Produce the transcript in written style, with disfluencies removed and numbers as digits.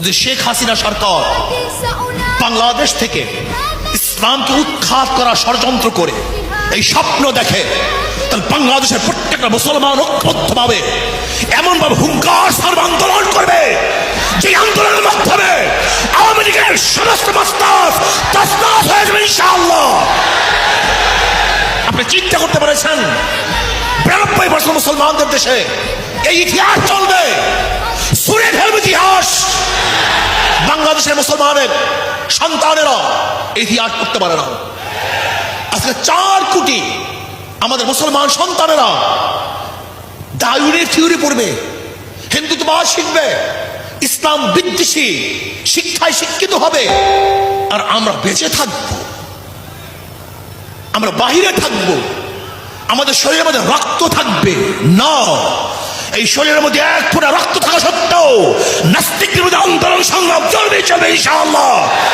যে শেখ হাসিনা সরকার বাংলাদেশ থেকে ইসলামকে উৎখাত করা ষড়যন্ত্র করে এই স্বপ্ন দেখে, তাহলে বাংলাদেশের প্রত্যেকটা মুসলমান ঐক্যবদ্ধভাবে এমন ভাবে হুঙ্কার সার্ব আন্দোলন করবে যে আন্দোলনের মাধ্যমে আওয়ামী লীগের সমস্ত মস্তক তছনছ হয়ে যাবে ইনশাআল্লাহ। আপনি চিন্তা করতে পারছেন 92% মুসলমানদের দেশে এই ইতিহাস চলবে, সুরে ফেলবে ইতিহাস। বাংলাদেশের মুসলমানের সন্তানেরা ইতিহাস করতে পারে না। আজকে 4 কোটি আমাদের মুসলমান সন্তানেরা ডায়ুরের থিওরি পড়বে, হিন্দুত্ববাদ শিখবে, ইসলাম বিদ্বেষী শিক্ষায় শিক্ষিত হবে, আর আমরা বেঁচে থাকবো, আমরা বাহিরে থাকবো, আমাদের শরীরের মধ্যে রক্ত থাকবে না। এই শরীরের মধ্যে 1 ফোঁটা রক্ত থাকা সত্ত্বেও নাস্তিকদের মধ্যে আন্দোলন সংগ্রাম চলবে ইনশাআল্লাহ।